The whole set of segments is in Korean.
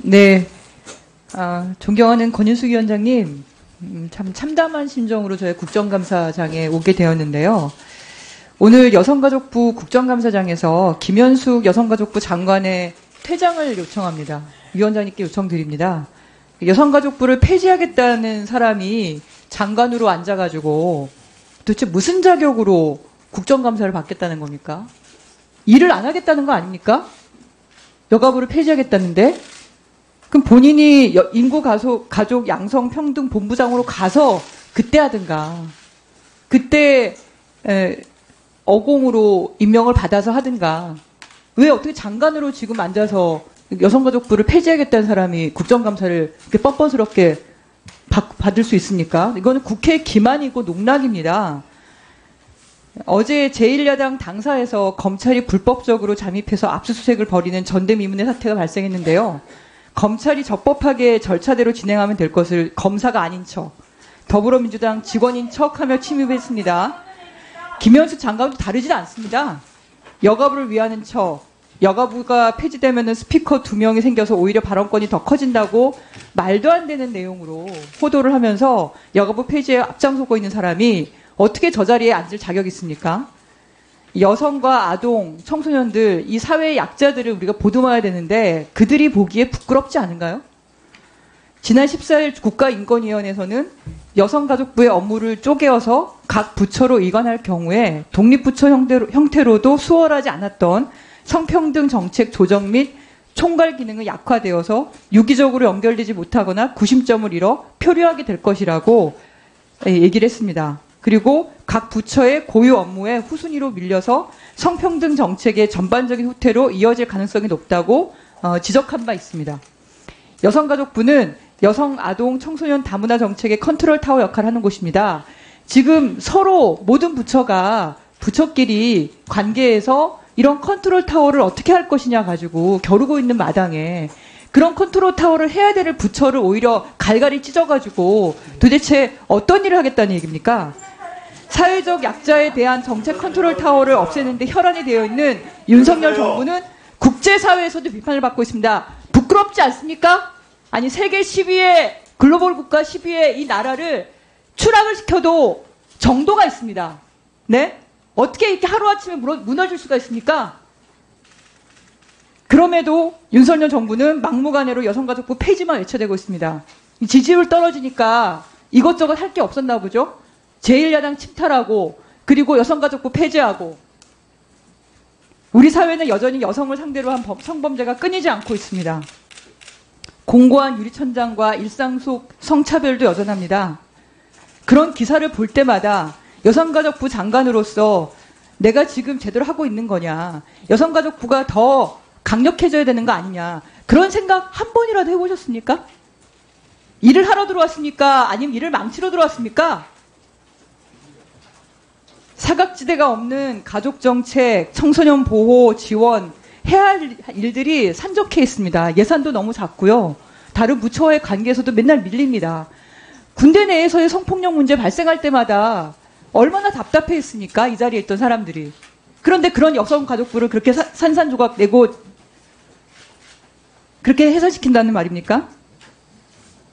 네, 존경하는 권인숙 위원장님, 참 참담한 심정으로 저희 국정감사장에 오게 되었는데요. 오늘 여성가족부 국정감사장에서 김현숙 여성가족부 장관의 퇴장을 요청합니다. 위원장님께 요청드립니다. 여성가족부를 폐지하겠다는 사람이 장관으로 앉아가지고 도대체 무슨 자격으로 국정감사를 받겠다는 겁니까? 일을 안 하겠다는 거 아닙니까? 여가부를 폐지하겠다는데? 그럼 본인이 인구가족 양성평등 본부장으로 가서 그때 하든가, 그때 어공으로 임명을 받아서 하든가, 왜 어떻게 장관으로 지금 앉아서 여성가족부를 폐지하겠다는 사람이 국정감사를 이렇게 뻔뻔스럽게 받을 수 있습니까? 이거는 국회 기만이고 농락입니다. 어제 제1야당 당사에서 검찰이 불법적으로 잠입해서 압수수색을 벌이는 전대미문의 사태가 발생했는데요. 검찰이 적법하게 절차대로 진행하면 될 것을 검사가 아닌 척, 더불어민주당 직원인 척하며 침입했습니다. 김현숙 장관도 다르지 않습니다. 여가부를 위하는 척, 여가부가 폐지되면 스피커 2명이 생겨서 오히려 발언권이 더 커진다고 말도 안 되는 내용으로 호도를 하면서 여가부 폐지에 앞장서고 있는 사람이 어떻게 저 자리에 앉을 자격이 있습니까? 여성과 아동, 청소년들, 이 사회의 약자들을 우리가 보듬어야 되는데 그들이 보기에 부끄럽지 않은가요? 지난 14일 국가인권위원회에서는 여성가족부의 업무를 쪼개어서 각 부처로 이관할 경우에 독립부처 형태로도 수월하지 않았던 성평등 정책 조정 및 총괄 기능은 약화되어서 유기적으로 연결되지 못하거나 구심점을 잃어 표류하게 될 것이라고 얘기를 했습니다. 그리고 각 부처의 고유 업무에 후순위로 밀려서 성평등 정책의 전반적인 후퇴로 이어질 가능성이 높다고 지적한 바 있습니다. 여성가족부는 여성, 아동, 청소년 다문화 정책의 컨트롤 타워 역할을 하는 곳입니다. 지금 서로 모든 부처가 부처끼리 관계에서 이런 컨트롤 타워를 어떻게 할 것이냐 가지고 겨루고 있는 마당에 그런 컨트롤 타워를 해야 될 부처를 오히려 갈갈이 찢어가지고 도대체 어떤 일을 하겠다는 얘기입니까? 사회적 약자에 대한 정책 컨트롤 타워를 없애는데 혈안이 되어 있는 윤석열 정부는 국제사회에서도 비판을 받고 있습니다. 부끄럽지 않습니까? 아니 세계 10위의 글로벌 국가 10위의 이 나라를 추락을 시켜도 정도가 있습니다. 네? 어떻게 이렇게 하루아침에 무너질 수가 있습니까? 그럼에도 윤석열 정부는 막무가내로 여성가족부 폐지만 외쳐대고 있습니다. 지지율 떨어지니까 이것저것 할 게 없었나 보죠? 제1야당 침탈하고 그리고 여성가족부 폐지하고 우리 사회는 여전히 여성을 상대로 한 성범죄가 끊이지 않고 있습니다. 공고한 유리천장과 일상 속 성차별도 여전합니다. 그런 기사를 볼 때마다 여성가족부 장관으로서 내가 지금 제대로 하고 있는 거냐, 여성가족부가 더 강력해져야 되는 거 아니냐, 그런 생각 한 번이라도 해보셨습니까? 일을 하러 들어왔습니까? 아니면 일을 망치러 들어왔습니까? 사각지대가 없는 가족정책, 청소년 보호, 지원, 해야 할 일들이 산적해 있습니다. 예산도 너무 작고요. 다른 부처와의 관계에서도 맨날 밀립니다. 군대 내에서의 성폭력 문제 발생할 때마다 얼마나 답답해했습니까? 이 자리에 있던 사람들이. 그런데 그런 여성가족부를 그렇게 산산조각 내고 그렇게 해산시킨다는 말입니까?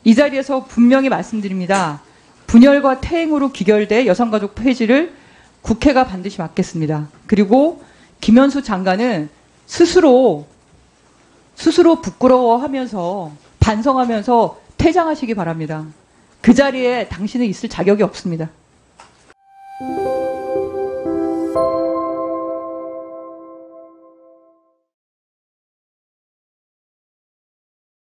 이 자리에서 분명히 말씀드립니다. 분열과 퇴행으로 기결돼 여성가족부 폐지를 국회가 반드시 막겠습니다. 그리고 김현수 장관은 스스로 부끄러워하면서 반성하면서 퇴장하시기 바랍니다. 그 자리에 당신은 있을 자격이 없습니다.